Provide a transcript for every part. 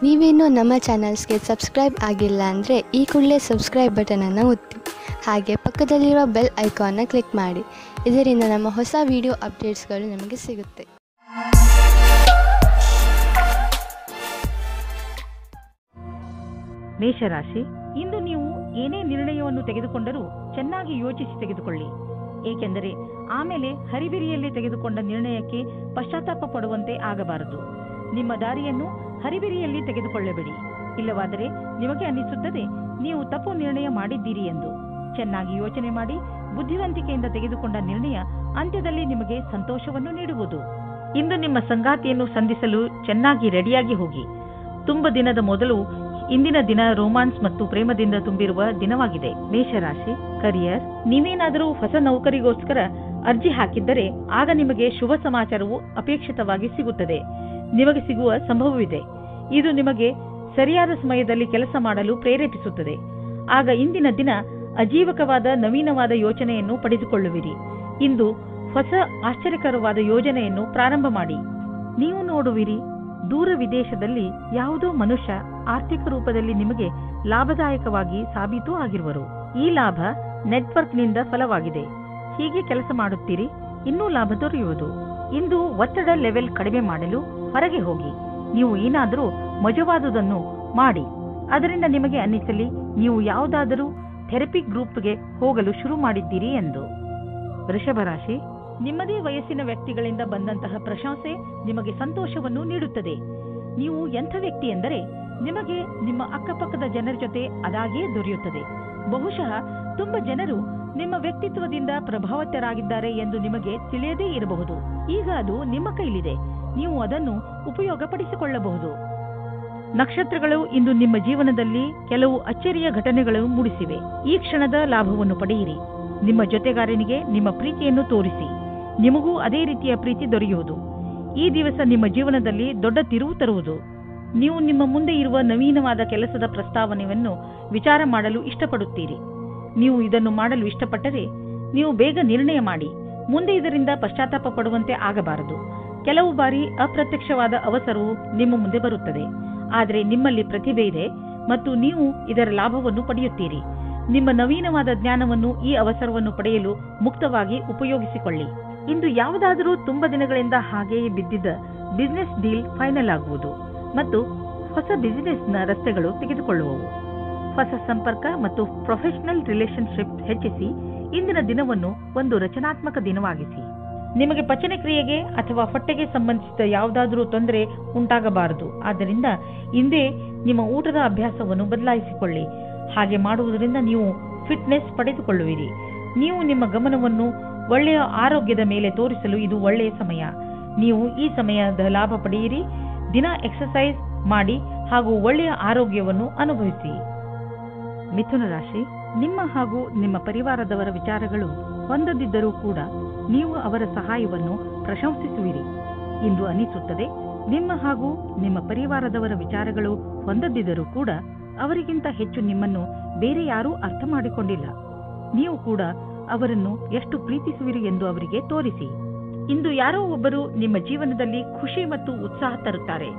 ನೀವೇನೂ ನಮ್ಮ ಚಾನಲ್ಸ್ಗೆ ಸಬ್ಸ್ಕ್ರೈಬ್ ಆಗಿಲ್ಲ ಅಂದರೆ ಈ ಕೂಡಲೇ ಸಬ್ಸ್ಕ್ರೈಬ್ ಬಟನನ್ನು ಒತ್ತಿ ಹಾಗೆ ಪಕ್ಕದಲ್ಲಿರುವ ಬೆಲ್ ಐಕಾನ್ನ ಕ್ಲಿಕ್ ಮಾಡಿ. ಇದರಿಂದ ನಮ್ಮ ಹೊಸ ವಿಡಿಯೋ ಅಪ್ಡೇಟ್ಸ್ಗಳು ನಿಮಗೆ ಸಿಗುತ್ತೆ. ಮೇಷರಾಶಿ, ಇಂದು ನೀವು ಏನೇ ನಿರ್ಣಯವನ್ನು ತೆಗೆದುಕೊಂಡರೂ ಚೆನ್ನಾಗಿ ಯೋಚಿಸಿ ತೆಗೆದುಕೊಳ್ಳಿ. ಏಕೆಂದರೆ ಆಮೇಲೆ ಹರಿಬಿರಿಯಲ್ಲಿ ತೆಗೆದುಕೊಂಡ ನಿರ್ಣಯಕ್ಕೆ ಪಶ್ಚಾತ್ತಾಪ ಪಡುವಂತೆ ಆಗಬಾರದು. ನಿಮ್ಮ ದಾರಿಯನ್ನು ಹರಿಬಿರಿಯಲ್ಲಿ ತೆಗೆದುಕೊಳ್ಳಬೇಡಿ. ಇಲ್ಲವಾದರೆ ನಿಮಗೆ ಅನ್ನಿಸುತ್ತದೆ ನೀವು ತಪ್ಪು ನಿರ್ಣಯ ಮಾಡಿದ್ದೀರಿ ಎಂದು. ಚೆನ್ನಾಗಿ ಯೋಚನೆ ಮಾಡಿ ಬುದ್ಧಿವಂತಿಕೆಯಿಂದ ತೆಗೆದುಕೊಂಡ ನಿರ್ಣಯ ಅಂತ್ಯದಲ್ಲಿ ನಿಮಗೆ ಸಂತೋಷವನ್ನು ನೀಡುವುದು. ಇಂದು ನಿಮ್ಮ ಸಂಗಾತಿಯನ್ನು ಸಂಧಿಸಲು ಚೆನ್ನಾಗಿ ರೆಡಿಯಾಗಿ ಹೋಗಿ. ತುಂಬ ದಿನದ ಮೊದಲು ಇಂದಿನ ದಿನ ರೋಮಾನ್ಸ್ ಮತ್ತು ಪ್ರೇಮದಿಂದ ತುಂಬಿರುವ ದಿನವಾಗಿದೆ. ಮೇಷರಾಶಿ, ಕರಿಯರ್, ನೀವೇನಾದರೂ ಹೊಸ ನೌಕರಿಗೋಸ್ಕರ ಅರ್ಜಿ ಹಾಕಿದ್ದರೆ ಆಗ ನಿಮಗೆ ಶುಭ ಸಮಾಚಾರವು ಅಪೇಕ್ಷಿತವಾಗಿ ಸಿಗುತ್ತದೆ. ನಿಮಗೆ ಸಿಗುವ ಸಂಭವವಿದೆ. ಇದು ನಿಮಗೆ ಸರಿಯಾದ ಸಮಯದಲ್ಲಿ ಕೆಲಸ ಮಾಡಲು ಪ್ರೇರೇಪಿಸುತ್ತದೆ. ಆಗ ಇಂದಿನ ದಿನ ಅಜೀವಕವಾದ ನವೀನವಾದ ಯೋಚನೆಯನ್ನು ಪಡೆದುಕೊಳ್ಳುವಿರಿ. ಇಂದು ಹೊಸ ಆಶ್ಚರ್ಯಕರವಾದ ಯೋಜನೆಯನ್ನು ಪ್ರಾರಂಭ ಮಾಡಿ. ನೀವು ನೋಡುವಿರಿ, ದೂರ ವಿದೇಶದಲ್ಲಿ ಯಾವುದೋ ಮನುಷ್ಯ ಆರ್ಥಿಕ ರೂಪದಲ್ಲಿ ನಿಮಗೆ ಲಾಭದಾಯಕವಾಗಿ ಸಾಬೀತು ಆಗಿರುವರು. ಈ ಲಾಭ ನೆಟ್ವರ್ಕ್ನಿಂದ ಫಲವಾಗಿದೆ. ಹೀಗೆ ಕೆಲಸ ಮಾಡುತ್ತೀರಿ, ಇನ್ನೂ ಲಾಭ ದೊರೆಯುವುದು. ಇಂದು ಒತ್ತಡ ಲೆವೆಲ್ ಕಡಿಮೆ ಮಾಡಲು ಹೊರಗೆ ಹೋಗಿ. ನೀವು ಏನಾದರೂ ಮಜವಾದುದನ್ನು ಮಾಡಿ. ಅದರಿಂದ ನಿಮಗೆ ಅನ್ನಿಸಲಿ ನೀವು ಯಾವುದಾದರೂ ಥೆರಪಿ ಗ್ರೂಪ್ಗೆ ಹೋಗಲು ಶುರು ಮಾಡಿದ್ದೀರಿ ಎಂದು. ವೃಷಭರಾಶಿ, ನಿಮ್ಮದೇ ವಯಸ್ಸಿನ ವ್ಯಕ್ತಿಗಳಿಂದ ಬಂದಂತಹ ಪ್ರಶಂಸೆ ನಿಮಗೆ ಸಂತೋಷವನ್ನು ನೀಡುತ್ತದೆ. ನೀವು ಎಂಥ ವ್ಯಕ್ತಿ ಎಂದರೆ ನಿಮಗೆ ನಿಮ್ಮ ಅಕ್ಕಪಕ್ಕದ ಜನರ ಜೊತೆ ಅದಾಗೇ ದೊರೆಯುತ್ತದೆ. ಬಹುಶಃ ತುಂಬ ಜನರು ನಿಮ್ಮ ವ್ಯಕ್ತಿತ್ವದಿಂದ ಪ್ರಭಾವಿತರಾಗಿದ್ದಾರೆ ಎಂದು ನಿಮಗೆ ತಿಳಿಯದೇ ಇರಬಹುದು. ಈಗ ಅದು ನಿಮ್ಮ ಕೈಲಿದೆ. ನೀವು ಅದನ್ನು ಉಪಯೋಗಪಡಿಸಿಕೊಳ್ಳಬಹುದು. ನಕ್ಷತ್ರಗಳು ಇಂದು ನಿಮ್ಮ ಜೀವನದಲ್ಲಿ ಕೆಲವು ಅಚ್ಚರಿಯ ಘಟನೆಗಳು ಮೂಡಿಸಿವೆ. ಈ ಕ್ಷಣದ ಲಾಭವನ್ನು ಪಡೆಯಿರಿ. ನಿಮ್ಮ ಜೊತೆಗಾರನಿಗೆ ನಿಮ್ಮ ಪ್ರೀತಿಯನ್ನು ತೋರಿಸಿ. ನಿಮಗೂ ಅದೇ ರೀತಿಯ ಪ್ರೀತಿ ದೊರೆಯುವುದು. ಈ ದಿವಸ ನಿಮ್ಮ ಜೀವನದಲ್ಲಿ ದೊಡ್ಡ ತಿರುವು ತರುವುದು. ನೀವು ನಿಮ್ಮ ಮುಂದೆ ಇರುವ ನವೀನವಾದ ಕೆಲಸದ ಪ್ರಸ್ತಾವನೆಯನ್ನು ವಿಚಾರ ಮಾಡಲು ಇಷ್ಟಪಡುತ್ತೀರಿ. ನೀವು ಇದನ್ನು ಮಾಡಲು ಇಷ್ಟಪಟ್ಟರೆ ನೀವು ಬೇಗ ನಿರ್ಣಯ ಮಾಡಿ. ಮುಂದೆ ಇದರಿಂದ ಪಶ್ಚಾತ್ತಾಪ ಪಡುವಂತೆ ಆಗಬಾರದು. ಕೆಲವು ಬಾರಿ ಅಪ್ರತ್ಯಕ್ಷವಾದ ಅವಸರವು ನಿಮ್ಮ ಮುಂದೆ ಬರುತ್ತದೆ. ಆದರೆ ನಿಮ್ಮಲ್ಲಿ ಪ್ರತಿಭೆ ಇದೆ ಮತ್ತು ನೀವು ಇದರ ಲಾಭವನ್ನು ಪಡೆಯುತ್ತೀರಿ. ನಿಮ್ಮ ನವೀನವಾದ ಜ್ಞಾನವನ್ನು ಈ ಅವಸರವನ್ನು ಪಡೆಯಲು ಮುಕ್ತವಾಗಿ ಉಪಯೋಗಿಸಿಕೊಳ್ಳಿ. ಇಂದು ಯಾವುದಾದರೂ ತುಂಬ ದಿನಗಳಿಂದ ಹಾಗೆಯೇ ಬಿದ್ದಿದ್ದ ಬಿಸಿನೆಸ್ ಡೀಲ್ ಫೈನಲ್ ಆಗುವುದು ಮತ್ತು ಹೊಸ ಬಿಸಿನೆಸ್ನ ರಸ್ತೆಗಳು ತೆಗೆದುಕೊಳ್ಳುವವು. ಹೊಸ ಸಂಪರ್ಕ ಮತ್ತು ಪ್ರೊಫೆಷನಲ್ ರಿಲೇಶನ್ಶಿಪ್ ಹೆಚ್ಚಿಸಿ. ಇಂದಿನ ದಿನವನ್ನು ಒಂದು ರಚನಾತ್ಮಕ ದಿನವಾಗಿಸಿ. ನಿಮಗೆ ಪಚನ ಕ್ರಿಯೆಗೆ ಅಥವಾ ಹೊಟ್ಟೆಗೆ ಸಂಬಂಧಿಸಿದ ಯಾವುದಾದರೂ ತೊಂದರೆ ಉಂಟಾಗಬಾರದು. ಆದ್ದರಿಂದ ಇಂದೇ ನಿಮ್ಮ ಊಟದ ಅಭ್ಯಾಸವನ್ನು ಬದಲಾಯಿಸಿಕೊಳ್ಳಿ. ಹಾಗೆ ಮಾಡುವುದರಿಂದ ನೀವು ಫಿಟ್ನೆಸ್ ಪಡೆದುಕೊಳ್ಳುವಿರಿ. ನೀವು ನಿಮ್ಮ ಗಮನವನ್ನು ಒಳ್ಳೆಯ ಆರೋಗ್ಯದ ಮೇಲೆ ತೋರಿಸಲು ಇದು ಒಳ್ಳೆಯ ಸಮಯ. ನೀವು ಈ ಸಮಯದ ಲಾಭ ಪಡೆಯಿರಿ. ದಿನ ಎಕ್ಸರ್ಸೈಸ್ ಮಾಡಿ ಹಾಗೂ ಒಳ್ಳೆಯ ಆರೋಗ್ಯವನ್ನು ಅನುಭವಿಸಿ. ಮಿಥುನ ರಾಶಿ, ನಿಮ್ಮ ಹಾಗೂ ನಿಮ್ಮ ಪರಿವಾರದವರ ವಿಚಾರಗಳು ಹೊಂದದಿದ್ದರೂ ಕೂಡ ನೀವು ಅವರ ಸಹಾಯವನ್ನು ಪ್ರಶಂಸಿಸುವಿರಿ. ಇಂದು ಅನಿಸುತ್ತದೆ ನಿಮ್ಮ ಹಾಗೂ ನಿಮ್ಮ ಪರಿವಾರದವರ ವಿಚಾರಗಳು ಹೊಂದದಿದ್ದರೂ ಕೂಡ ಅವರಿಗಿಂತ ಹೆಚ್ಚು ನಿಮ್ಮನ್ನು ಬೇರೆ ಯಾರೂ ಅರ್ಥ ಮಾಡಿಕೊಂಡಿಲ್ಲ. ನೀವು ಕೂಡ ಅವರನ್ನು ಎಷ್ಟು ಪ್ರೀತಿಸುವಿರಿ ಎಂದು ಅವರಿಗೆ ತೋರಿಸಿ. ಇಂದು ಯಾರೋ ಒಬ್ಬರು ನಿಮ್ಮ ಜೀವನದಲ್ಲಿ ಖುಷಿ ಮತ್ತು ಉತ್ಸಾಹ ತರುತ್ತಾರೆ.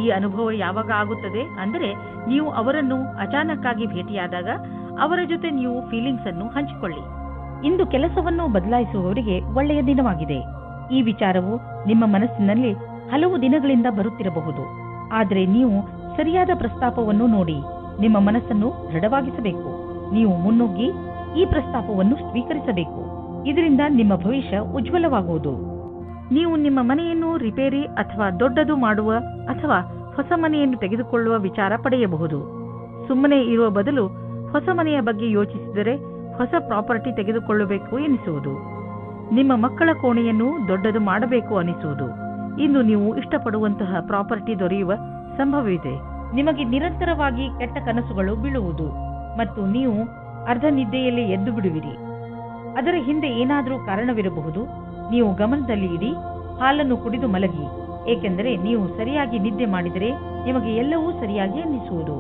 ಈ ಅನುಭವ ಯಾವಾಗ ಆಗುತ್ತದೆ ಅಂದರೆ ನೀವು ಅವರನ್ನು ಅಚಾನಕ್ಕಾಗಿ ಭೇಟಿಯಾದಾಗ ಅವರ ಜೊತೆ ನೀವು ಫೀಲಿಂಗ್ಸ್ ಅನ್ನು ಹಂಚಿಕೊಳ್ಳಿ. ಇಂದು ಕೆಲಸವನ್ನು ಬದಲಾಯಿಸುವವರಿಗೆ ಒಳ್ಳೆಯ ದಿನವಾಗಿದೆ. ಈ ವಿಚಾರವು ನಿಮ್ಮ ಮನಸ್ಸಿನಲ್ಲಿ ಹಲವು ದಿನಗಳಿಂದ ಬರುತ್ತಿರಬಹುದು. ಆದರೆ ನೀವು ಸರಿಯಾದ ಪ್ರಸ್ತಾಪವನ್ನು ನೋಡಿ ನಿಮ್ಮ ಮನಸ್ಸನ್ನು ದೃಢವಾಗಿಸಬೇಕು. ನೀವು ಮುನ್ನುಗ್ಗಿ ಈ ಪ್ರಸ್ತಾಪವನ್ನು ಸ್ವೀಕರಿಸಬೇಕು. ಇದರಿಂದ ನಿಮ್ಮ ಭವಿಷ್ಯ ಉಜ್ವಲವಾಗುವುದು. ನೀವು ನಿಮ್ಮ ಮನೆಯನ್ನು ರಿಪೇರಿ ಅಥವಾ ದೊಡ್ಡದು ಮಾಡುವ ಅಥವಾ ಹೊಸ ಮನೆಯನ್ನು ತೆಗೆದುಕೊಳ್ಳುವ ವಿಚಾರ ಪಡೆಯಬಹುದು. ಸುಮ್ಮನೆ ಇರುವ ಬದಲು ಹೊಸ ಮನೆಯ ಬಗ್ಗೆ ಯೋಚಿಸಿದರೆ ಹೊಸ ಪ್ರಾಪರ್ಟಿ ತೆಗೆದುಕೊಳ್ಳಬೇಕು ಎನಿಸುವುದು. ನಿಮ್ಮ ಮಕ್ಕಳ ಕೋಣೆಯನ್ನು ದೊಡ್ಡದು ಮಾಡಬೇಕು ಅನಿಸುವುದು. ಇಂದು ನೀವು ಇಷ್ಟಪಡುವಂತಹ ಪ್ರಾಪರ್ಟಿ ದೊರೆಯುವ ಸಂಭವವಿದೆ. ನಿಮಗೆ ನಿರಂತರವಾಗಿ ಕೆಟ್ಟ ಕನಸುಗಳು ಬೀಳುವುದು ಮತ್ತು ನೀವು ಅರ್ಧ ನಿದ್ದೆಯಲ್ಲಿ ಎದ್ದು ಬಿಡುವಿರಿ. ಅದರ ಹಿಂದೆ ಏನಾದರೂ ಕಾರಣವಿರಬಹುದು. ನೀವು ಗಮನದಲ್ಲಿ ಇಡಿ. ಹಾಲನ್ನು ಕುಡಿದು ಮಲಗಿ. ಏಕೆಂದರೆ ನೀವು ಸರಿಯಾಗಿ ನಿದ್ದೆ ಮಾಡಿದರೆ ನಿಮಗೆ ಎಲ್ಲವೂ ಸರಿಯಾಗಿ ಅನ್ನಿಸುವುದು.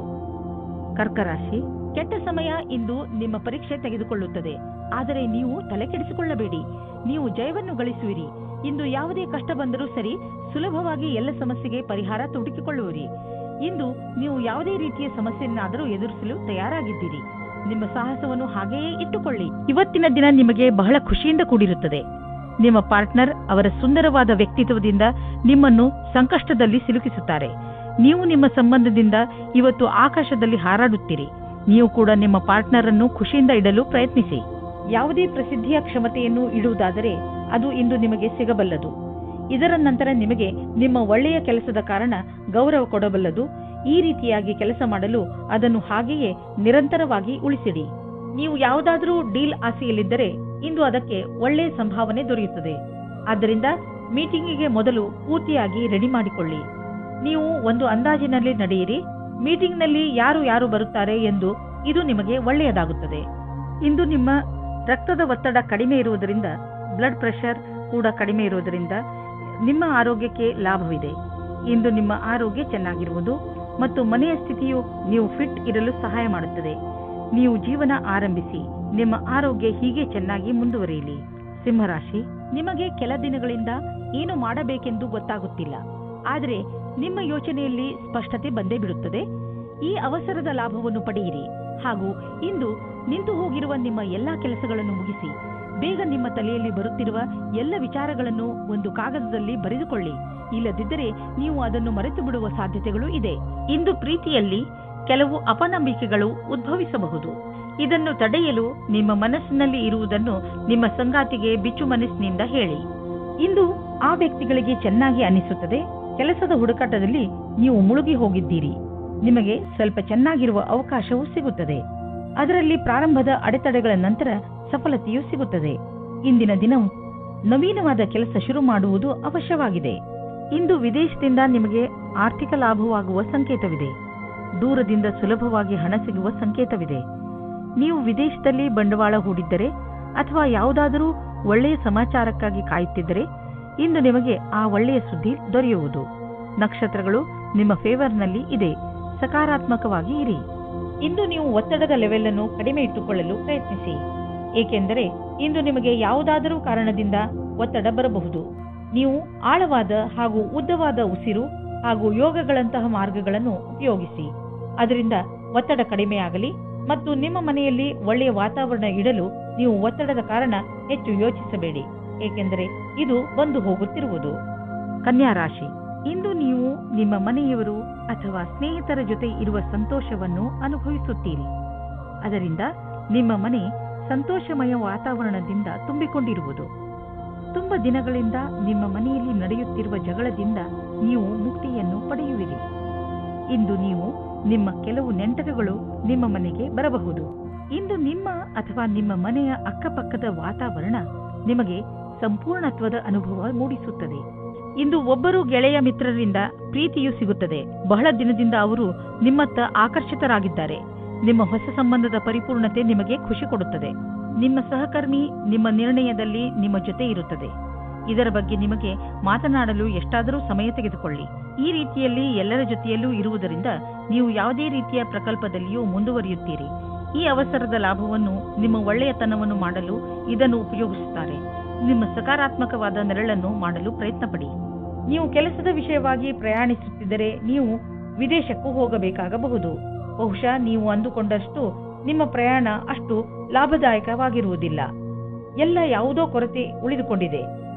ಕರ್ಕರಾಶಿ, ಕೆಟ್ಟ ಸಮಯ ಇಂದು ನಿಮ್ಮ ಪರೀಕ್ಷೆ ತೆಗೆದುಕೊಳ್ಳುತ್ತದೆ. ಆದರೆ ನೀವು ತಲೆ ಕೆಡಿಸಿಕೊಳ್ಳಬೇಡಿ. ನೀವು ಜಯವನ್ನು ಗಳಿಸುವಿರಿ. ಇಂದು ಯಾವುದೇ ಕಷ್ಟ ಬಂದರೂ ಸರಿ ಸುಲಭವಾಗಿ ಎಲ್ಲ ಸಮಸ್ಯೆಗೆ ಪರಿಹಾರ ಹುಡುಕಿಕೊಳ್ಳುವಿರಿ. ಇಂದು ನೀವು ಯಾವುದೇ ರೀತಿಯ ಸಮಸ್ಯೆಯನ್ನಾದರೂ ಎದುರಿಸಲು ತಯಾರಾಗಿದ್ದೀರಿ. ನಿಮ್ಮ ಸಾಹಸವನ್ನು ಹಾಗೆಯೇ ಇಟ್ಟುಕೊಳ್ಳಿ. ಇವತ್ತಿನ ದಿನ ನಿಮಗೆ ಬಹಳ ಖುಷಿಯಿಂದ ಕೂಡಿರುತ್ತದೆ. ನಿಮ್ಮ ಪಾರ್ಟ್ನರ್ ಅವರ ಸುಂದರವಾದ ವ್ಯಕ್ತಿತ್ವದಿಂದ ನಿಮ್ಮನ್ನು ಸಂಕಷ್ಟದಲ್ಲಿ ಸಿಲುಕಿಸುತ್ತಾರೆ. ನೀವು ನಿಮ್ಮ ಸಂಬಂಧದಿಂದ ಇವತ್ತು ಆಕಾಶದಲ್ಲಿ ಹಾರಾಡುತ್ತೀರಿ. ನೀವು ಕೂಡ ನಿಮ್ಮ ಪಾರ್ಟ್ನರ್ ಅನ್ನು ಖುಷಿಯಿಂದ ಇಡಲು ಪ್ರಯತ್ನಿಸಿ. ಯಾವುದೇ ಪ್ರಸಿದ್ಧಿಯ ಕ್ಷಮತೆಯನ್ನು ಇಡುವುದಾದರೆ ಅದು ಇಂದು ನಿಮಗೆ ಸಿಗಬಲ್ಲದು. ಇದರ ನಂತರ ನಿಮಗೆ ನಿಮ್ಮ ಒಳ್ಳೆಯ ಕೆಲಸದ ಕಾರಣ ಗೌರವ ಕೊಡಬಲ್ಲದು. ಈ ರೀತಿಯಾಗಿ ಕೆಲಸ ಮಾಡಲು ಅದನ್ನು ಹಾಗೆಯೇ ನಿರಂತರವಾಗಿ ಉಳಿಸಿಡಿ. ನೀವು ಯಾವುದಾದರೂ ಡೀಲ್ ಆಸೆಯಲ್ಲಿದ್ದರೆ ಇಂದು ಅದಕ್ಕೆ ಒಳ್ಳೆಯ ಸಂಭಾವನೆ ದೊರೆಯುತ್ತದೆ. ಆದ್ದರಿಂದ ಮೀಟಿಂಗಿಗೆ ಮೊದಲು ಪೂರ್ತಿಯಾಗಿ ರೆಡಿ ಮಾಡಿಕೊಳ್ಳಿ. ನೀವು ಒಂದು ಅಂದಾಜಿನಲ್ಲಿ ನಡೆಯಿರಿ. ಮೀಟಿಂಗ್ನಲ್ಲಿ ಯಾರು ಯಾರು ಬರುತ್ತಾರೆ ಎಂದು ಇದು ನಿಮಗೆ ಒಳ್ಳೆಯದಾಗುತ್ತದೆ. ಇಂದು ನಿಮ್ಮ ರಕ್ತದ ಒತ್ತಡ ಕಡಿಮೆ ಇರುವುದರಿಂದ, ಬ್ಲಡ್ ಪ್ರೆಷರ್ ಕೂಡ ಕಡಿಮೆ ಇರುವುದರಿಂದ ನಿಮ್ಮ ಆರೋಗ್ಯಕ್ಕೆ ಲಾಭವಿದೆ. ಇಂದು ನಿಮ್ಮ ಆರೋಗ್ಯ ಚೆನ್ನಾಗಿರುವುದು ಮತ್ತು ಮನೆಯ ಸ್ಥಿತಿಯು ನೀವು ಫಿಟ್ ಇರಲು ಸಹಾಯ ಮಾಡುತ್ತದೆ. ನೀವು ಜೀವನ ಆರಂಭಿಸಿ. ನಿಮ್ಮ ಆರೋಗ್ಯ ಹೀಗೆ ಚೆನ್ನಾಗಿ ಮುಂದುವರಿಯಲಿ. ಸಿಂಹರಾಶಿ, ನಿಮಗೆ ಕೆಲ ದಿನಗಳಿಂದ ಏನು ಮಾಡಬೇಕೆಂದು ಗೊತ್ತಾಗುತ್ತಿಲ್ಲ. ಆದರೆ ನಿಮ್ಮ ಯೋಚನೆಯಲ್ಲಿ ಸ್ಪಷ್ಟತೆ ಬಂದೇ ಬಿಡುತ್ತದೆ. ಈ ಅವಸರದ ಲಾಭವನ್ನು ಪಡೆಯಿರಿ ಹಾಗೂ ಇಂದು ನಿಂತು ಹೋಗಿರುವ ನಿಮ್ಮ ಎಲ್ಲಾ ಕೆಲಸಗಳನ್ನು ಮುಗಿಸಿ. ಬೇಗ ನಿಮ್ಮ ತಲೆಯಲ್ಲಿ ಬರುತ್ತಿರುವ ಎಲ್ಲ ವಿಚಾರಗಳನ್ನು ಒಂದು ಕಾಗದದಲ್ಲಿ ಬರೆದುಕೊಳ್ಳಿ. ಇಲ್ಲದಿದ್ದರೆ ನೀವು ಅದನ್ನು ಮರೆತು ಬಿಡುವ ಸಾಧ್ಯತೆಗಳು ಇದೆ. ಇಂದು ಪ್ರೀತಿಯಲ್ಲಿ ಕೆಲವು ಅಪನಂಬಿಕೆಗಳು ಉದ್ಭವಿಸಬಹುದು. ಇದನ್ನು ತಡೆಯಲು ನಿಮ್ಮ ಮನಸ್ಸಿನಲ್ಲಿ ಇರುವುದನ್ನು ನಿಮ್ಮ ಸಂಗಾತಿಗೆ ಬಿಚ್ಚು ಮನಸ್ಸಿನಿಂದ ಹೇಳಿ. ಇಂದು ಆ ವ್ಯಕ್ತಿಗಳಿಗೆ ಚೆನ್ನಾಗಿ ಅನಿಸುತ್ತದೆ. ಕೆಲಸದ ಹುಡುಕಾಟದಲ್ಲಿ ನೀವು ಮುಳುಗಿ ಹೋಗಿದ್ದೀರಿ. ನಿಮಗೆ ಸ್ವಲ್ಪ ಚೆನ್ನಾಗಿರುವ ಅವಕಾಶವೂ ಸಿಗುತ್ತದೆ. ಅದರಲ್ಲಿ ಪ್ರಾರಂಭದ ಅಡೆತಡೆಗಳ ನಂತರ ಸಫಲತೆಯೂ ಸಿಗುತ್ತದೆ. ಇಂದಿನ ದಿನವು ನವೀನವಾದ ಕೆಲಸ ಶುರು ಮಾಡುವುದು ಅವಶ್ಯವಾಗಿದೆ. ಇಂದು ವಿದೇಶದಿಂದ ನಿಮಗೆ ಆರ್ಥಿಕ ಲಾಭವಾಗುವ ಸಂಕೇತವಿದೆ. ದೂರದಿಂದ ಸುಲಭವಾಗಿ ಹಣ ಸಿಗುವ ಸಂಕೇತವಿದೆ. ನೀವು ವಿದೇಶದಲ್ಲಿ ಬಂಡವಾಳ ಹೂಡಿದ್ದರೆ ಅಥವಾ ಯಾವುದಾದರೂ ಒಳ್ಳೆಯ ಸಮಾಚಾರಕ್ಕಾಗಿ ಕಾಯುತ್ತಿದ್ದರೆ ಇಂದು ನಿಮಗೆ ಆ ಒಳ್ಳೆಯ ಸುದ್ದಿ ದೊರೆಯುವುದು. ನಕ್ಷತ್ರಗಳು ನಿಮ್ಮ ಫೇವರ್ನಲ್ಲಿ ಇದೆ. ಸಕಾರಾತ್ಮಕವಾಗಿ ಇರಿ. ಇಂದು ನೀವು ಒತ್ತಡದ ಲೆವೆಲ್ ಅನ್ನು ಕಡಿಮೆ ಇಟ್ಟುಕೊಳ್ಳಲು ಪ್ರಯತ್ನಿಸಿ. ಏಕೆಂದರೆ ಇಂದು ನಿಮಗೆ ಯಾವುದಾದರೂ ಕಾರಣದಿಂದ ಒತ್ತಡ ಬರಬಹುದು. ನೀವು ಆಳವಾದ ಹಾಗೂ ಉದ್ದವಾದ ಉಸಿರು ಹಾಗೂ ಯೋಗಗಳಂತಹ ಮಾರ್ಗಗಳನ್ನು ಉಪಯೋಗಿಸಿ. ಅದರಿಂದ ಒತ್ತಡ ಕಡಿಮೆಯಾಗಲಿ ಮತ್ತು ನಿಮ್ಮ ಮನೆಯಲ್ಲಿ ಒಳ್ಳೆಯ ವಾತಾವರಣ ಇಡಲು ನೀವು ಒತ್ತಡದ ಕಾರಣ ಹೆಚ್ಚು ಯೋಚಿಸಬೇಡಿ. ಏಕೆಂದರೆ ಇದು ಬಂದು ಹೋಗುತ್ತಿರುವುದು. ಕನ್ಯಾ ರಾಶಿ, ಇಂದು ನೀವು ನಿಮ್ಮ ಮನೆಯವರು ಅಥವಾ ಸ್ನೇಹಿತರ ಜೊತೆ ಇರುವ ಸಂತೋಷವನ್ನು ಅನುಭವಿಸುತ್ತೀರಿ. ಅದರಿಂದ ನಿಮ್ಮ ಮನೆ ಸಂತೋಷಮಯ ವಾತಾವರಣದಿಂದ ತುಂಬಿಕೊಂಡಿರುವುದು. ತುಂಬ ದಿನಗಳಿಂದ ನಿಮ್ಮ ಮನೆಯಲ್ಲಿ ನಡೆಯುತ್ತಿರುವ ಜಗಳದಿಂದ ನೀವು ಮುಕ್ತಿಯನ್ನು ಪಡೆಯುವಿರಿ. ಇಂದು ನೀವು ನಿಮ್ಮ ಕೆಲವು ನೆಂಟರುಗಳು ನಿಮ್ಮ ಮನೆಗೆ ಬರಬಹುದು. ಇಂದು ನಿಮ್ಮ ಅಥವಾ ನಿಮ್ಮ ಮನೆಯ ಅಕ್ಕಪಕ್ಕದ ವಾತಾವರಣ ನಿಮಗೆ ಸಂಪೂರ್ಣತ್ವದ ಅನುಭವ ಮೂಡಿಸುತ್ತದೆ. ಇಂದು ಒಬ್ಬರು ಗೆಳೆಯ ಮಿತ್ರರಿಂದ ಪ್ರೀತಿಯೂ ಸಿಗುತ್ತದೆ. ಬಹಳ ದಿನದಿಂದ ಅವರು ನಿಮ್ಮತ್ತ ಆಕರ್ಷಿತರಾಗಿದ್ದಾರೆ. ನಿಮ್ಮ ಹೊಸ ಸಂಬಂಧದ ಪರಿಪೂರ್ಣತೆ ನಿಮಗೆ ಖುಷಿ ಕೊಡುತ್ತದೆ. ನಿಮ್ಮ ಸಹಕರ್ಮಿ ನಿಮ್ಮ ನಿರ್ಣಯದಲ್ಲಿ ನಿಮ್ಮ ಜೊತೆ ಇರುತ್ತದೆ. ಇದರ ಬಗ್ಗೆ ನಿಮಗೆ ಮಾತನಾಡಲು ಎಷ್ಟಾದರೂ ಸಮಯ ತೆಗೆದುಕೊಳ್ಳಿ. ಈ ರೀತಿಯಲ್ಲಿ ಎಲ್ಲರ ಜೊತೆಯಲ್ಲೂ ಇರುವುದರಿಂದ ನೀವು ಯಾವುದೇ ರೀತಿಯ ಪ್ರಕಲ್ಪದಲ್ಲಿಯೂ ಮುಂದುವರಿಯುತ್ತೀರಿ. ಈ ಅವಸರದ ಲಾಭವನ್ನು ನಿಮ್ಮ ಒಳ್ಳೆಯತನವನ್ನು ಮಾಡಲು ಇದನ್ನು ಉಪಯೋಗಿಸುತ್ತಾರೆ. ನಿಮ್ಮ ಸಕಾರಾತ್ಮಕವಾದ ನೆರಳನ್ನು ಮಾಡಲು ಪ್ರಯತ್ನಪಡಿ. ನೀವು ಕೆಲಸದ ವಿಷಯವಾಗಿ ಪ್ರಯಾಣಿಸುತ್ತಿದ್ದರೆ ನೀವು ವಿದೇಶಕ್ಕೂ ಹೋಗಬೇಕಾಗಬಹುದು. ಬಹುಶಃ ನೀವು ಅಂದುಕೊಂಡಷ್ಟು ನಿಮ್ಮ ಪ್ರಯಾಣ ಅಷ್ಟು ಲಾಭದಾಯಕವಾಗಿರುವುದಿಲ್ಲ. ಎಲ್ಲ ಯಾವುದೋ ಕೊರತೆ ಉಳಿದುಕೊಂಡಿದೆ.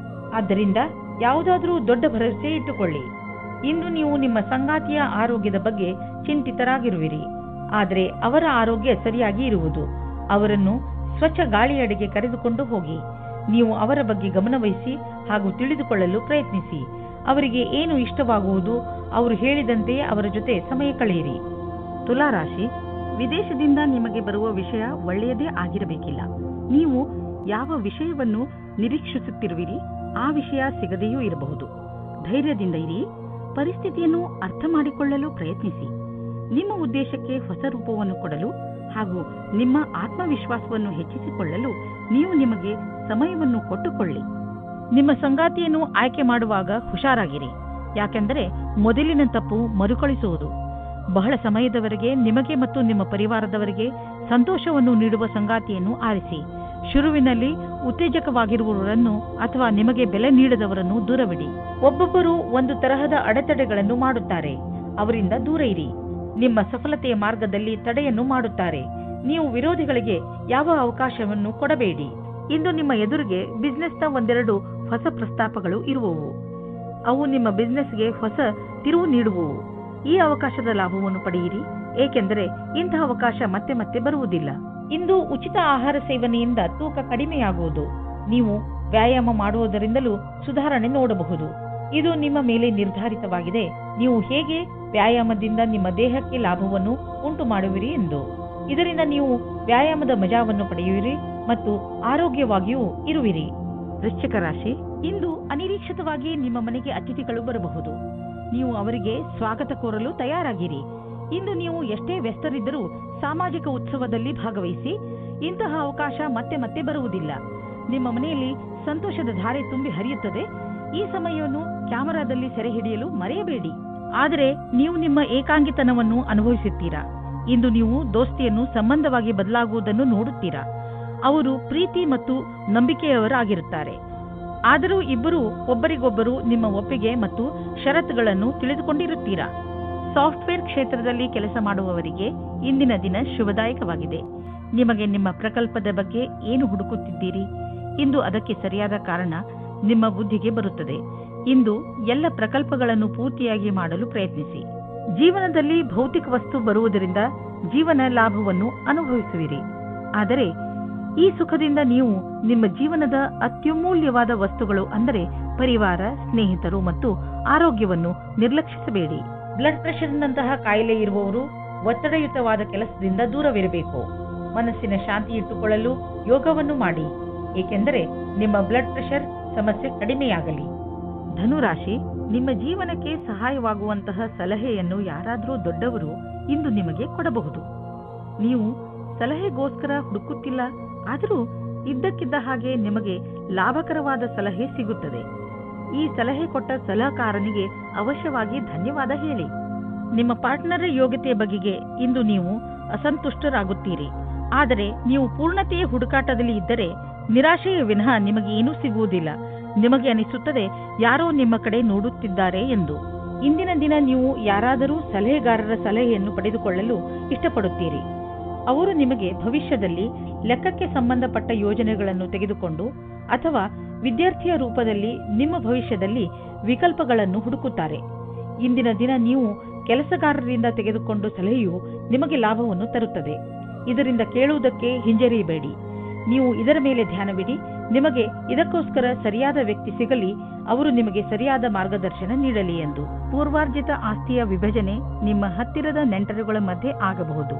ಆದ್ದರಿಂದ ಯಾವುದಾದರೂ ದೊಡ್ಡ ಭರವಸೆ ಇಟ್ಟುಕೊಳ್ಳಿ. ಇಂದು ನೀವು ನಿಮ್ಮ ಸಂಗಾತಿಯ ಆರೋಗ್ಯದ ಬಗ್ಗೆ ಚಿಂತಿತರಾಗಿರುವಿರಿ. ಆದರೆ ಅವರ ಆರೋಗ್ಯ ಸರಿಯಾಗಿ ಇರುವುದು. ಅವರನ್ನು ಸ್ವಚ್ಛ ಗಾಳಿಯಡೆಗೆ ಕರೆದುಕೊಂಡು ಹೋಗಿ. ನೀವು ಅವರ ಬಗ್ಗೆ ಗಮನವಹಿಸಿ ಹಾಗೂ ತಿಳಿದುಕೊಳ್ಳಲು ಪ್ರಯತ್ನಿಸಿ. ಅವರಿಗೆ ಏನು ಇಷ್ಟವಾಗುವುದು ಅವರು ಹೇಳಿದಂತೆಯೇ ಅವರ ಜೊತೆ ಸಮಯ ಕಳೆಯಿರಿ. ತುಲಾರಾಶಿ, ವಿದೇಶದಿಂದ ನಿಮಗೆ ಬರುವ ವಿಷಯ ಒಳ್ಳೆಯದೇ ಆಗಿರಬೇಕಿಲ್ಲ. ನೀವು ಯಾವ ವಿಷಯವನ್ನು ನಿರೀಕ್ಷಿಸುತ್ತಿರುವಿರಿ ಆ ವಿಷಯ ಸಿಗದೆಯೂ ಇರಬಹುದು. ಧೈರ್ಯದಿಂದ ಇರಿ. ಪರಿಸ್ಥಿತಿಯನ್ನು ಅರ್ಥ ಮಾಡಿಕೊಳ್ಳಲು ಪ್ರಯತ್ನಿಸಿ. ನಿಮ್ಮ ಉದ್ದೇಶಕ್ಕೆ ಹೊಸ ರೂಪವನ್ನು ಕೊಡಲು ಹಾಗೂ ನಿಮ್ಮ ಆತ್ಮವಿಶ್ವಾಸವನ್ನು ಹೆಚ್ಚಿಸಿಕೊಳ್ಳಲು ನೀವು ನಿಮಗೆ ಸಮಯವನ್ನು ಕೊಟ್ಟುಕೊಳ್ಳಿ. ನಿಮ್ಮ ಸಂಗಾತಿಯನ್ನು ಆಯ್ಕೆ ಮಾಡುವಾಗ ಹುಷಾರಾಗಿರಿ. ಯಾಕೆಂದರೆ ಮೊದಲಿನ ತಪ್ಪು ಮರುಕಳಿಸುವುದು. ಬಹಳ ಸಮಯದವರೆಗೆ ನಿಮಗೆ ಮತ್ತು ನಿಮ್ಮ ಪರಿವಾರದವರಿಗೆ ಸಂತೋಷವನ್ನು ನೀಡುವ ಸಂಗಾತಿಯನ್ನು ಆರಿಸಿ. ಶುರುವಿನಲ್ಲಿ ಉತ್ತೇಜಕವಾಗಿರುವವರನ್ನು ಅಥವಾ ನಿಮಗೆ ಬೆಲೆ ನೀಡದವರನ್ನು ದೂರವಿಡಿ. ಒಬ್ಬೊಬ್ಬರು ಒಂದು ತರಹದ ಅಡೆತಡೆಗಳನ್ನು ಮಾಡುತ್ತಾರೆ. ಅವರಿಂದ ದೂರ ಇರಿ. ನಿಮ್ಮ ಸಫಲತೆಯ ಮಾರ್ಗದಲ್ಲಿ ತಡೆಯನ್ನು ಮಾಡುತ್ತಾರೆ. ನೀವು ವಿರೋಧಿಗಳಿಗೆ ಯಾವ ಅವಕಾಶವನ್ನು ಕೊಡಬೇಡಿ. ಇಂದು ನಿಮ್ಮ ಎದುರಿಗೆ ಬಿಸ್ನೆಸ್ನ ಒಂದೆರಡು ಹೊಸ ಪ್ರಸ್ತಾಪಗಳು ಇರುವವು. ಅವು ನಿಮ್ಮ ಬಿಸ್ನೆಸ್ಗೆ ಹೊಸ ತಿರುವು ನೀಡುವವು. ಈ ಅವಕಾಶದ ಲಾಭವನ್ನು ಪಡೆಯಿರಿ, ಏಕೆಂದರೆ ಇಂತಹ ಅವಕಾಶ ಮತ್ತೆ ಮತ್ತೆ ಬರುವುದಿಲ್ಲ. ಇಂದು ಉಚಿತ ಆಹಾರ ಸೇವನೆಯಿಂದ ತೂಕ ಕಡಿಮೆಯಾಗುವುದು. ನೀವು ವ್ಯಾಯಾಮ ಮಾಡುವುದರಿಂದಲೂ ಸುಧಾರಣೆ ನೋಡಬಹುದು. ಇದು ನಿಮ್ಮ ಮೇಲೆ ನಿರ್ಧಾರಿತವಾಗಿದೆ. ನೀವು ಹೇಗೆ ವ್ಯಾಯಾಮದಿಂದ ನಿಮ್ಮ ದೇಹಕ್ಕೆ ಲಾಭವನ್ನು ಉಂಟು ಮಾಡುವಿರಿ ಎಂದು. ಇದರಿಂದ ನೀವು ವ್ಯಾಯಾಮದ ಮಜಾವನ್ನು ಪಡೆಯುವಿರಿ ಮತ್ತು ಆರೋಗ್ಯವಾಗಿಯೂ ಇರುವಿರಿ. ವೃಶ್ಚಿಕ ರಾಶಿ, ಇಂದು ಅನಿರೀಕ್ಷಿತವಾಗಿ ನಿಮ್ಮ ಮನೆಗೆ ಅತಿಥಿಗಳು ಬರಬಹುದು. ನೀವು ಅವರಿಗೆ ಸ್ವಾಗತ ಕೋರಲು ತಯಾರಾಗಿರಿ. ಇಂದು ನೀವು ಎಷ್ಟೇ ವ್ಯಸ್ತರಿದ್ದರೂ ಸಾಮಾಜಿಕ ಉತ್ಸವದಲ್ಲಿ ಭಾಗವಹಿಸಿ. ಇಂತಹ ಅವಕಾಶ ಮತ್ತೆ ಮತ್ತೆ ಬರುವುದಿಲ್ಲ. ನಿಮ್ಮ ಮನೆಯಲ್ಲಿ ಸಂತೋಷದ ಧಾರೆ ತುಂಬಿ ಹರಿಯುತ್ತದೆ. ಈ ಸಮಯವನ್ನು ಕ್ಯಾಮೆರಾದಲ್ಲಿ ಸೆರೆ ಹಿಡಿಯಲು ಮರೆಯಬೇಡಿ. ಆದರೆ ನೀವು ನಿಮ್ಮ ಏಕಾಂಗಿತನವನ್ನು ಅನುಭವಿಸುತ್ತೀರಾ. ಇಂದು ನೀವು ದೋಸ್ತಿಯನ್ನು ಸಂಬಂಧವಾಗಿ ಬದಲಾಗುವುದನ್ನು ನೋಡುತ್ತೀರಾ. ಅವರು ಪ್ರೀತಿ ಮತ್ತು ನಂಬಿಕೆಯವರಾಗಿರುತ್ತಾರೆ. ಆದರೂ ಇಬ್ಬರು ಒಬ್ಬರಿಗೊಬ್ಬರು ನಿಮ್ಮ ಒಪ್ಪಿಗೆ ಮತ್ತು ಷರತ್ತುಗಳನ್ನು ತಿಳಿದುಕೊಂಡಿರುತ್ತೀರಾ. ಸಾಫ್ಟ್ವೇರ್ ಕ್ಷೇತ್ರದಲ್ಲಿ ಕೆಲಸ ಮಾಡುವವರಿಗೆ ಇಂದಿನ ದಿನ ಶುಭದಾಯಕವಾಗಿದೆ. ನಿಮಗೆ ನಿಮ್ಮ ಪ್ರಕಲ್ಪದ ಬಗ್ಗೆ ಏನು ಹುಡುಕುತ್ತಿದ್ದೀರಿ? ಇಂದು ಅದಕ್ಕೆ ಸರಿಯಾದ ಕಾರಣ ನಿಮ್ಮ ಬುದ್ಧಿಗೆ ಬರುತ್ತದೆ. ಇಂದು ಎಲ್ಲ ಪ್ರಕಲ್ಪಗಳನ್ನು ಪೂರ್ತಿಯಾಗಿ ಮಾಡಲು ಪ್ರಯತ್ನಿಸಿ. ಜೀವನದಲ್ಲಿ ಭೌತಿಕ ವಸ್ತು ಬರುವುದರಿಂದ ಜೀವನ ಲಾಭವನ್ನು ಅನುಭವಿಸುವಿರಿ. ಆದರೆ ಈ ಸುಖದಿಂದ ನೀವು ನಿಮ್ಮ ಜೀವನದ ಅತ್ಯಮೂಲ್ಯವಾದ ವಸ್ತುಗಳು ಅಂದರೆ ಪರಿವಾರ, ಸ್ನೇಹಿತರು ಮತ್ತು ಆರೋಗ್ಯವನ್ನು ನಿರ್ಲಕ್ಷಿಸಬೇಡಿ. ಬ್ಲಡ್ ಪ್ರೆಷರ್ನಂತಹ ಕಾಯಿಲೆ ಇರುವವರು ಒತ್ತಡಯುತವಾದ ಕೆಲಸದಿಂದ ದೂರವಿರಬೇಕು. ಮನಸ್ಸಿನ ಶಾಂತಿ ಇಟ್ಟುಕೊಳ್ಳಲು ಯೋಗವನ್ನು ಮಾಡಿ, ಏಕೆಂದರೆ ನಿಮ್ಮ ಬ್ಲಡ್ ಪ್ರೆಷರ್ ಸಮಸ್ಯೆ ಕಡಿಮೆಯಾಗಲಿ. ಧನುರಾಶಿ, ನಿಮ್ಮ ಜೀವನಕ್ಕೆ ಸಹಾಯವಾಗುವಂತಹ ಸಲಹೆಯನ್ನು ಯಾರಾದರೂ ದೊಡ್ಡವರು ಇಂದು ನಿಮಗೆ ಕೊಡಬಹುದು. ನೀವು ಸಲಹೆಗೋಸ್ಕರ ಹುಡುಕುತ್ತಿಲ್ಲ, ಆದರೂ ಇದ್ದಕ್ಕಿದ್ದ ಹಾಗೆ ನಿಮಗೆ ಲಾಭಕರವಾದ ಸಲಹೆ ಸಿಗುತ್ತದೆ. ಈ ಸಲಹೆ ಕೊಟ್ಟ ಸಲಹೆಗಾರನಿಗೆ ಅವಶ್ಯವಾಗಿ ಧನ್ಯವಾದ ಹೇಳಿ. ನಿಮ್ಮ ಪಾರ್ಟ್ನರ್ ಯೋಗ್ಯತೆಯ ಬಗೆಗೆ ಇಂದು ನೀವು ಅಸಂತುಷ್ಟರಾಗುತ್ತೀರಿ. ಆದರೆ ನೀವು ಪೂರ್ಣತೆಯ ಹುಡುಕಾಟದಲ್ಲಿ ಇದ್ದರೆ ನಿರಾಶೆಯ ವಿನಃ ನಿಮಗೆ ಏನೂ ಸಿಗುವುದಿಲ್ಲ. ನಿಮಗೆ ಅನಿಸುತ್ತದೆ ಯಾರೋ ನಿಮ್ಮ ಕಡೆ ನೋಡುತ್ತಿದ್ದಾರೆ ಎಂದು. ಇಂದಿನ ದಿನ ನೀವು ಯಾರಾದರೂ ಸಲಹೆಗಾರರ ಸಲಹೆಯನ್ನು ಪಡೆದುಕೊಳ್ಳಲು ಇಷ್ಟಪಡುತ್ತೀರಿ. ಅವರು ನಿಮಗೆ ಭವಿಷ್ಯದಲ್ಲಿ ಲೆಕ್ಕಕ್ಕೆ ಸಂಬಂಧಪಟ್ಟ ಯೋಜನೆಗಳನ್ನು ತೆಗೆದುಕೊಂಡು ಅಥವಾ ವಿದ್ಯಾರ್ಥಿಯ ರೂಪದಲ್ಲಿ ನಿಮ್ಮ ಭವಿಷ್ಯದಲ್ಲಿ ವಿಕಲ್ಪಗಳನ್ನು ಹುಡುಕುತ್ತಾರೆ. ಇಂದಿನ ದಿನ ನೀವು ಕೆಲಸಗಾರರಿಂದ ತೆಗೆದುಕೊಂಡು ಸಲಹೆಯು ನಿಮಗೆ ಲಾಭವನ್ನು ತರುತ್ತದೆ. ಇದರಿಂದ ಕೇಳುವುದಕ್ಕೆ ಹಿಂಜರಿಯಬೇಡಿ. ನೀವು ಇದರ ಮೇಲೆ ಧ್ಯಾನವಿಡಿ. ನಿಮಗೆ ಇದಕ್ಕೋಸ್ಕರ ಸರಿಯಾದ ವ್ಯಕ್ತಿ ಸಿಗಲಿ, ಅವರು ನಿಮಗೆ ಸರಿಯಾದ ಮಾರ್ಗದರ್ಶನ ನೀಡಲಿ ಎಂದು. ಪೂರ್ವಾರ್ಜಿತ ಆಸ್ತಿಯ ವಿಭಜನೆ ನಿಮ್ಮ ಹತ್ತಿರದ ನೆಂಟರುಗಳ ಮಧ್ಯೆ ಆಗಬಹುದು.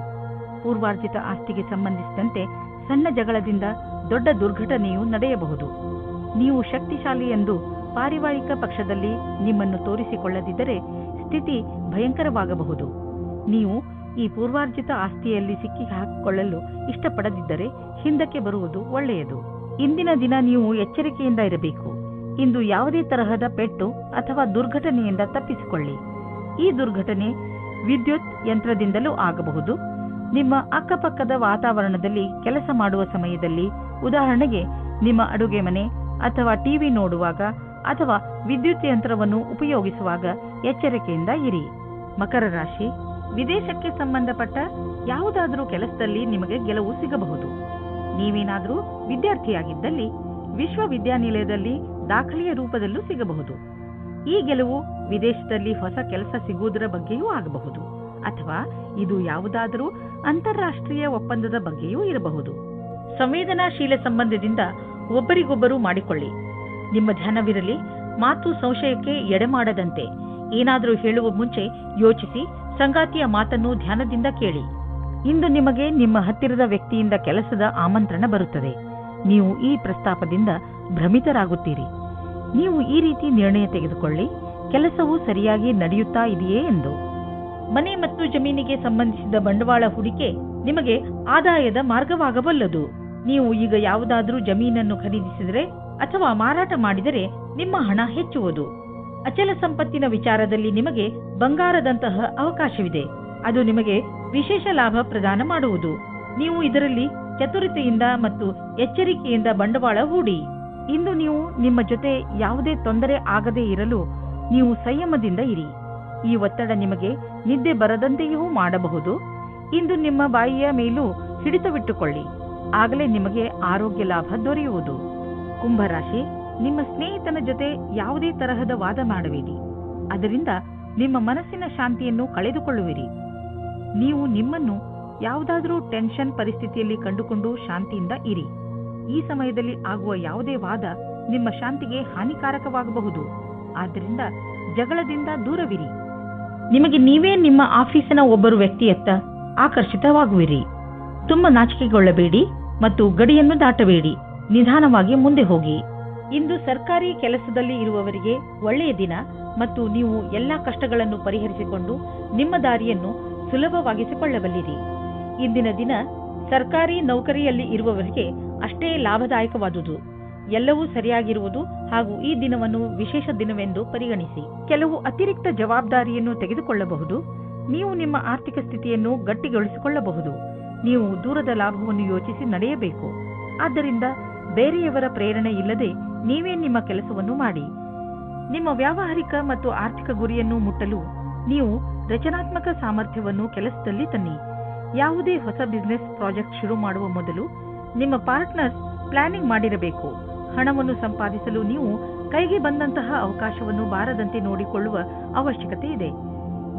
ಪೂರ್ವಾರ್ಜಿತ ಆಸ್ತಿಗೆ ಸಂಬಂಧಿಸಿದಂತೆ ಸಣ್ಣ ಜಗಳದಿಂದ ದೊಡ್ಡ ದುರ್ಘಟನೆಯು ನಡೆಯಬಹುದು. ನೀವು ಶಕ್ತಿಶಾಲಿ ಎಂದು ಪಾರಿವಾರಿಕ ಪಕ್ಷದಲ್ಲಿ ನಿಮ್ಮನ್ನು ತೋರಿಸಿಕೊಳ್ಳದಿದ್ದರೆ ಸ್ಥಿತಿ ಭಯಂಕರವಾಗಬಹುದು. ನೀವು ಈ ಪೂರ್ವಾರ್ಜಿತ ಆಸ್ತಿಯಲ್ಲಿ ಸಿಕ್ಕಿ ಹಾಕಿಕೊಳ್ಳಲು ಇಷ್ಟಪಡದಿದ್ದರೆ ಹಿಂದಕ್ಕೆ ಬರುವುದು ಒಳ್ಳೆಯದು. ಇಂದಿನ ದಿನ ನೀವು ಎಚ್ಚರಿಕೆಯಿಂದ ಇರಬೇಕು. ಇಂದು ಯಾವುದೇ ತರಹದ ಪೆಟ್ಟು ಅಥವಾ ದುರ್ಘಟನೆಯಿಂದ ತಪ್ಪಿಸಿಕೊಳ್ಳಿ. ಈ ದುರ್ಘಟನೆ ವಿದ್ಯುತ್ ಯಂತ್ರದಿಂದಲೂ ಆಗಬಹುದು. ನಿಮ್ಮ ಅಕ್ಕಪಕ್ಕದ ವಾತಾವರಣದಲ್ಲಿ ಕೆಲಸ ಮಾಡುವ ಸಮಯದಲ್ಲಿ, ಉದಾಹರಣೆಗೆ ನಿಮ್ಮ ಅಡುಗೆ ಮನೆ ಅಥವಾ ಟಿವಿ ನೋಡುವಾಗ ಅಥವಾ ವಿದ್ಯುತ್ ಯಂತ್ರವನ್ನು ಉಪಯೋಗಿಸುವಾಗ ಎಚ್ಚರಿಕೆಯಿಂದ ಇರಿ. ಮಕರ ರಾಶಿ, ವಿದೇಶಕ್ಕೆ ಸಂಬಂಧಪಟ್ಟ ಯಾವುದಾದರೂ ಕೆಲಸದಲ್ಲಿ ನಿಮಗೆ ಗೆಲುವು ಸಿಗಬಹುದು. ನೀವೇನಾದರೂ ವಿದ್ಯಾರ್ಥಿಯಾಗಿದ್ದಲ್ಲಿ ವಿಶ್ವವಿದ್ಯಾನಿಲಯದಲ್ಲಿ ದಾಖಲೆಯ ರೂಪದಲ್ಲೂ ಸಿಗಬಹುದು. ಈ ಗೆಲುವು ವಿದೇಶದಲ್ಲಿ ಹೊಸ ಕೆಲಸ ಸಿಗುವುದರ ಬಗ್ಗೆಯೂ ಆಗಬಹುದು, ಅಥವಾ ಇದು ಯಾವುದಾದರೂ ಅಂತಾರಾಷ್ಟ್ರೀಯ ಒಪ್ಪಂದದ ಬಗ್ಗೆಯೂ ಇರಬಹುದು. ಸಂವೇದನಾಶೀಲ ಸಂಬಂಧದಿಂದ ಒಬ್ಬರಿಗೊಬ್ಬರು ಮಾಡಿಕೊಳ್ಳಿ. ನಿಮ್ಮ ಧ್ಯಾನವಿರಲಿ, ಮಾತು ಸಂಶಯಕ್ಕೆ ಎಡೆಮಾಡದಂತೆ. ಏನಾದರೂ ಹೇಳುವ ಮುಂಚೆ ಯೋಚಿಸಿ, ಸಂಗಾತಿಯ ಮಾತನ್ನು ಧ್ಯಾನದಿಂದ ಕೇಳಿ. ಇಂದು ನಿಮಗೆ ನಿಮ್ಮ ಹತ್ತಿರದ ವ್ಯಕ್ತಿಯಿಂದ ಕೆಲಸದ ಆಮಂತ್ರಣ ಬರುತ್ತದೆ. ನೀವು ಈ ಪ್ರಸ್ತಾಪದಿಂದ ಭ್ರಮಿತರಾಗುತ್ತೀರಿ. ನೀವು ಈ ರೀತಿ ನಿರ್ಣಯ ತೆಗೆದುಕೊಳ್ಳಿ, ಕೆಲಸವು ಸರಿಯಾಗಿ ನಡೆಯುತ್ತಾ ಇದೆಯೇ ಎಂದು. ಮನೆ ಮತ್ತು ಜಮೀನಿಗೆ ಸಂಬಂಧಿಸಿದ ಬಂಡವಾಳ ಹೂಡಿಕೆ ನಿಮಗೆ ಆದಾಯದ ಮಾರ್ಗವಾಗಬಲ್ಲದು. ನೀವು ಈಗ ಯಾವುದಾದರೂ ಜಮೀನನ್ನು ಖರೀದಿಸಿದರೆ ಅಥವಾ ಮಾರಾಟ ಮಾಡಿದರೆ ನಿಮ್ಮ ಹಣ ಹೆಚ್ಚುವುದು. ಅಚಲ ಸಂಪತ್ತಿನ ವಿಚಾರದಲ್ಲಿ ನಿಮಗೆ ಬಂಗಾರದಂತಹ ಅವಕಾಶವಿದೆ. ಅದು ನಿಮಗೆ ವಿಶೇಷ ಲಾಭ ಪ್ರದಾನ ಮಾಡುವುದು. ನೀವು ಇದರಲ್ಲಿ ಚತುರತೆಯಿಂದ ಮತ್ತು ಎಚ್ಚರಿಕೆಯಿಂದ ಬಂಡವಾಳ ಹೂಡಿ. ಇಂದು ನೀವು ನಿಮ್ಮ ಜೊತೆ ಯಾವುದೇ ತೊಂದರೆ ಆಗದೇ ಇರಲು ನೀವು ಸಂಯಮದಿಂದ ಇರಿ. ಈ ಒತ್ತಡ ನಿಮಗೆ ನಿದ್ದೆ ಬರದಂತೆಯೂ ಮಾಡಬಹುದು. ಇಂದು ನಿಮ್ಮ ಬಾಯಿಯ ಮೇಲೂ ಹಿಡಿತವಿಟ್ಟುಕೊಳ್ಳಿ, ಆಗಲೇ ನಿಮಗೆ ಆರೋಗ್ಯ ಲಾಭ ದೊರೆಯುವುದು. ಕುಂಭರಾಶಿ, ನಿಮ್ಮ ಸ್ನೇಹಿತನ ಜೊತೆ ಯಾವುದೇ ತರಹದ ವಾದ ಮಾಡಬೇಡಿ, ಅದರಿಂದ ನಿಮ್ಮ ಮನಸ್ಸಿನ ಶಾಂತಿಯನ್ನು ಕಳೆದುಕೊಳ್ಳುವಿರಿ. ನೀವು ನಿಮ್ಮನ್ನು ಯಾವುದಾದರೂ ಟೆನ್ಷನ್ ಪರಿಸ್ಥಿತಿಯಲ್ಲಿ ಕಂಡುಕೊಂಡು ಶಾಂತಿಯಿಂದ ಇರಿ. ಈ ಸಮಯದಲ್ಲಿ ಆಗುವ ಯಾವುದೇ ವಾದ ನಿಮ್ಮ ಶಾಂತಿಗೆ ಹಾನಿಕಾರಕವಾಗಬಹುದು. ಆದ್ದರಿಂದ ಜಗಳದಿಂದ ದೂರವಿರಿ. ನಿಮಗೆ ನೀವೇ ನಿಮ್ಮ ಆಫೀಸಿನ ಒಬ್ಬರು ವ್ಯಕ್ತಿಯತ್ತ ಆಕರ್ಷಿತವಾಗುವಿರಿ. ತುಂಬ ನಾಚಿಕೆಗೊಳ್ಳಬೇಡಿ ಮತ್ತು ಗಡಿಯನ್ನು ದಾಟಬೇಡಿ. ನಿಧಾನವಾಗಿ ಮುಂದೆ ಹೋಗಿ. ಇಂದು ಸರ್ಕಾರಿ ಕೆಲಸದಲ್ಲಿ ಇರುವವರಿಗೆ ಒಳ್ಳೆಯ ದಿನ ಮತ್ತು ನೀವು ಎಲ್ಲಾ ಕಷ್ಟಗಳನ್ನು ಪರಿಹರಿಸಿಕೊಂಡು ನಿಮ್ಮ ದಾರಿಯನ್ನು ಸುಲಭವಾಗಿಸಿಕೊಳ್ಳಬಲ್ಲಿರಿ. ಇಂದಿನ ದಿನ ಸರ್ಕಾರಿ ನೌಕರಿಯಲ್ಲಿ ಇರುವವರಿಗೆ ಅಷ್ಟೇ ಲಾಭದಾಯಕವಾದುದು. ಎಲ್ಲವೂ ಸರಿಯಾಗಿರುವುದು ಹಾಗೂ ಈ ದಿನವನ್ನು ವಿಶೇಷ ದಿನವೆಂದು ಪರಿಗಣಿಸಿ. ಕೆಲವು ಅತಿರಿಕ್ತ ಜವಾಬ್ದಾರಿಯನ್ನು ತೆಗೆದುಕೊಳ್ಳಬಹುದು. ನೀವು ನಿಮ್ಮ ಆರ್ಥಿಕ ಸ್ಥಿತಿಯನ್ನು ಗಟ್ಟಿಗೊಳಿಸಿಕೊಳ್ಳಬಹುದು. ನೀವು ದೂರದ ಲಾಭವನ್ನು ಯೋಚಿಸಿ ನಡೆಯಬೇಕು. ಆದ್ದರಿಂದ ಬೇರೆಯವರ ಪ್ರೇರಣೆ ಇಲ್ಲದೆ ನೀವೇ ನಿಮ್ಮ ಕೆಲಸವನ್ನು ಮಾಡಿ. ನಿಮ್ಮ ವ್ಯಾವಹಾರಿಕ ಮತ್ತು ಆರ್ಥಿಕ ಗುರಿಯನ್ನು ಮುಟ್ಟಲು ನೀವು ರಚನಾತ್ಮಕ ಸಾಮರ್ಥ್ಯವನ್ನು ಕೆಲಸದಲ್ಲಿ ತನ್ನಿ. ಯಾವುದೇ ಹೊಸ ಬಿಸಿನೆಸ್ ಪ್ರಾಜೆಕ್ಟ್ ಶುರು ಮಾಡುವ ಮೊದಲು ನಿಮ್ಮ ಪಾರ್ಟ್ನರ್ಸ್ ಪ್ಲಾನಿಂಗ್ ಮಾಡಿರಬೇಕು. ಹಣವನ್ನು ಸಂಪಾದಿಸಲು ನೀವು ಕೈಗೆ ಬಂದಂತಹ ಅವಕಾಶವನ್ನು ಬಾರದಂತೆ ನೋಡಿಕೊಳ್ಳುವ ಅವಶ್ಯಕತೆ ಇದೆ.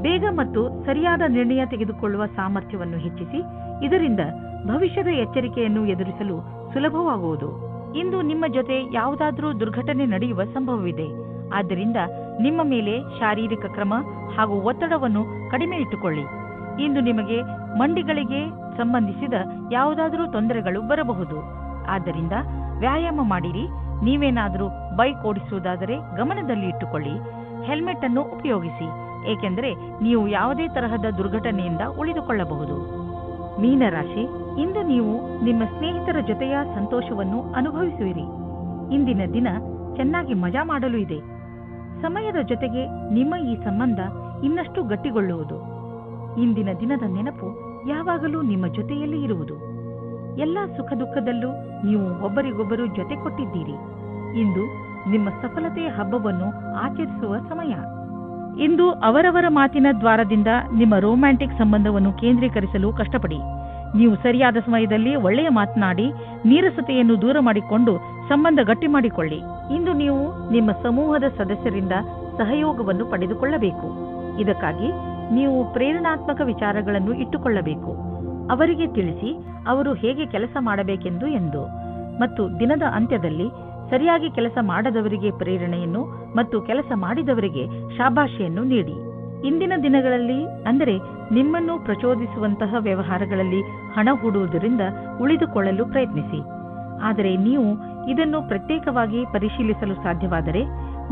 ಬೇಗ ಮತ್ತು ಸರಿಯಾದ ನಿರ್ಣಯ ತೆಗೆದುಕೊಳ್ಳುವ ಸಾಮರ್ಥ್ಯವನ್ನು ಹೆಚ್ಚಿಸಿ. ಇದರಿಂದ ಭವಿಷ್ಯದ ಎಚ್ಚರಿಕೆಯನ್ನು ಎದುರಿಸಲು ಸುಲಭವಾಗುವುದು. ಇಂದು ನಿಮ್ಮ ಜೊತೆ ಯಾವುದಾದರೂ ದುರ್ಘಟನೆ ನಡೆಯುವ ಸಂಭವವಿದೆ. ಆದ್ದರಿಂದ ನಿಮ್ಮ ಮೇಲೆ ಶಾರೀರಿಕ ಕ್ರಮ ಹಾಗೂ ಒತ್ತಡವನ್ನು ಕಡಿಮೆ ಇಟ್ಟುಕೊಳ್ಳಿ. ಇಂದು ನಿಮಗೆ ಮಂಡಿಗಳಿಗೆ ಸಂಬಂಧಿಸಿದ ಯಾವುದಾದರೂ ತೊಂದರೆಗಳು ಬರಬಹುದು. ಆದ್ದರಿಂದ ವ್ಯಾಯಾಮ ಮಾಡಿರಿ. ನೀವೇನಾದರೂ ಬೈಕ್ ಓಡಿಸುವುದಾದರೆ ಗಮನದಲ್ಲಿ ಇಟ್ಟುಕೊಳ್ಳಿ. ಹೆಲ್ಮೆಟ್ ಅನ್ನು ಉಪಯೋಗಿಸಿ, ಏಕೆಂದರೆ ನೀವು ಯಾವುದೇ ತರಹದ ದುರ್ಘಟನೆಯಿಂದ ಉಳಿದುಕೊಳ್ಳಬಹುದು. ಮೀನರಾಶಿ, ಇಂದು ನೀವು ನಿಮ್ಮ ಸ್ನೇಹಿತರ ಜೊತೆಯ ಸಂತೋಷವನ್ನು ಅನುಭವಿಸುವಿರಿ. ಇಂದಿನ ದಿನ ಚೆನ್ನಾಗಿ ಮಜಾ ಮಾಡಲು ಇದೆ. ಸಮಯದ ಜೊತೆಗೆ ನಿಮ್ಮ ಈ ಸಂಬಂಧ ಇನ್ನಷ್ಟು ಗಟ್ಟಿಗೊಳ್ಳುವುದು. ಇಂದಿನ ದಿನದ ನೆನಪು ಯಾವಾಗಲೂ ನಿಮ್ಮ ಜೊತೆಯಲ್ಲಿ ಇರುವುದು. ಎಲ್ಲ ಸುಖ ದುಃಖದಲ್ಲೂ ನೀವು ಒಬ್ಬರಿಗೊಬ್ಬರು ಜೊತೆ ಕೊಟ್ಟಿದ್ದೀರಿ. ಇಂದು ನಿಮ್ಮ ಸಫಲತೆಯ ಹಬ್ಬವನ್ನು ಆಚರಿಸುವ ಸಮಯ. ಇಂದು ಅವರವರ ಮಾತಿನ ದ್ವಾರದಿಂದ ನಿಮ್ಮ ರೊಮ್ಯಾಂಟಿಕ್ ಸಂಬಂಧವನ್ನು ಕೇಂದ್ರೀಕರಿಸಲು ಕಷ್ಟಪಡಿ. ನೀವು ಸರಿಯಾದ ಸಮಯದಲ್ಲಿ ಒಳ್ಳೆಯ ಮಾತನಾಡಿ ನೀರಸತೆಯನ್ನು ದೂರ ಮಾಡಿಕೊಂಡು ಸಂಬಂಧ ಗಟ್ಟಿ ಮಾಡಿಕೊಳ್ಳಿ. ಇಂದು ನೀವು ನಿಮ್ಮ ಸಮೂಹದ ಸದಸ್ಯರಿಂದ ಸಹಯೋಗವನ್ನು ಪಡೆದುಕೊಳ್ಳಬೇಕು. ಇದಕ್ಕಾಗಿ ನೀವು ಪ್ರೇರಣಾತ್ಮಕ ವಿಚಾರಗಳನ್ನು ಇಟ್ಟುಕೊಳ್ಳಬೇಕು. ಅವರಿಗೆ ತಿಳಿಸಿ ಅವರು ಹೇಗೆ ಕೆಲಸ ಮಾಡಬೇಕೆಂದು ಮತ್ತು ದಿನದ ಅಂತ್ಯದಲ್ಲಿ ಸರಿಯಾಗಿ ಕೆಲಸ ಮಾಡದವರಿಗೆ ಪ್ರೇರಣೆಯನ್ನು ಮತ್ತು ಕೆಲಸ ಮಾಡಿದವರಿಗೆ ಶಾಬಾಷಿಯನ್ನು ನೀಡಿ. ಇಂದಿನ ದಿನಗಳಲ್ಲಿ ಅಂದರೆ ನಿಮ್ಮನ್ನು ಪ್ರಚೋದಿಸುವಂತಹ ವ್ಯವಹಾರಗಳಲ್ಲಿ ಹಣ ಹೂಡುವುದರಿಂದ ಉಳಿದುಕೊಳ್ಳಲು ಪ್ರಯತ್ನಿಸಿ. ಆದರೆ ನೀವು ಇದನ್ನು ಪ್ರತ್ಯೇಕವಾಗಿ ಪರಿಶೀಲಿಸಲು ಸಾಧ್ಯವಾದರೆ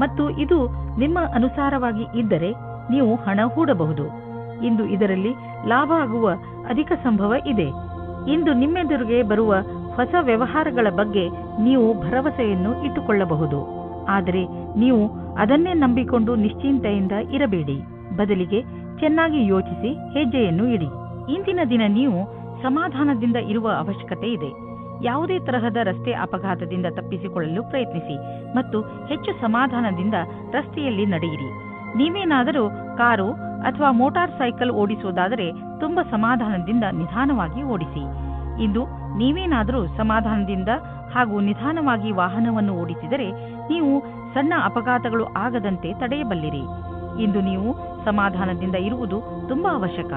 ಮತ್ತು ಇದು ನಿಮ್ಮ ಅನುಸಾರವಾಗಿ ಇದ್ದರೆ ನೀವು ಹಣ ಹೂಡಬಹುದು. ಇಂದು ಇದರಲ್ಲಿ ಲಾಭ ಆಗುವ ಅಧಿಕ ಸಂಭವ ಇದೆ. ಇಂದು ನಿಮ್ಮೆದುರಿಗೆ ಬರುವ ಹೊಸ ವ್ಯವಹಾರಗಳ ಬಗ್ಗೆ ನೀವು ಭರವಸೆಯನ್ನು ಇಟ್ಟುಕೊಳ್ಳಬಹುದು. ಆದರೆ ನೀವು ಅದನ್ನೇ ನಂಬಿಕೊಂಡು ನಿಶ್ಚಿಂತೆಯಿಂದ ಇರಬೇಡಿ. ಬದಲಿಗೆ ಚೆನ್ನಾಗಿ ಯೋಚಿಸಿ ಹೆಜ್ಜೆಯನ್ನು ಇಡಿ. ಇಂದಿನ ದಿನ ನೀವು ಸಮಾಧಾನದಿಂದ ಇರುವ ಅವಶ್ಯಕತೆ ಇದೆ. ಯಾವುದೇ ತರಹದ ರಸ್ತೆ ಅಪಘಾತದಿಂದ ತಪ್ಪಿಸಿಕೊಳ್ಳಲು ಪ್ರಯತ್ನಿಸಿ ಮತ್ತು ಹೆಚ್ಚು ಸಮಾಧಾನದಿಂದ ರಸ್ತೆಯಲ್ಲಿ ನಡೆಯಿರಿ. ನೀವೇನಾದರೂ ಕಾರು ಅಥವಾ ಮೋಟಾರ್ ಸೈಕಲ್ ಓಡಿಸುವುದಾದರೆ ತುಂಬಾ ಸಮಾಧಾನದಿಂದ ನಿಧಾನವಾಗಿ ಓಡಿಸಿ. ಇಂದು ನೀವೇನಾದರೂ ಸಮಾಧಾನದಿಂದ ಹಾಗೂ ನಿಧಾನವಾಗಿ ವಾಹನವನ್ನು ಓಡಿಸಿದರೆ ನೀವು ಸಣ್ಣ ಅಪಘಾತಗಳು ಆಗದಂತೆ ತಡೆಯಬಲ್ಲಿರಿ. ಇಂದು ನೀವು ಸಮಾಧಾನದಿಂದ ಇರುವುದು ತುಂಬಾ ಅವಶ್ಯಕ.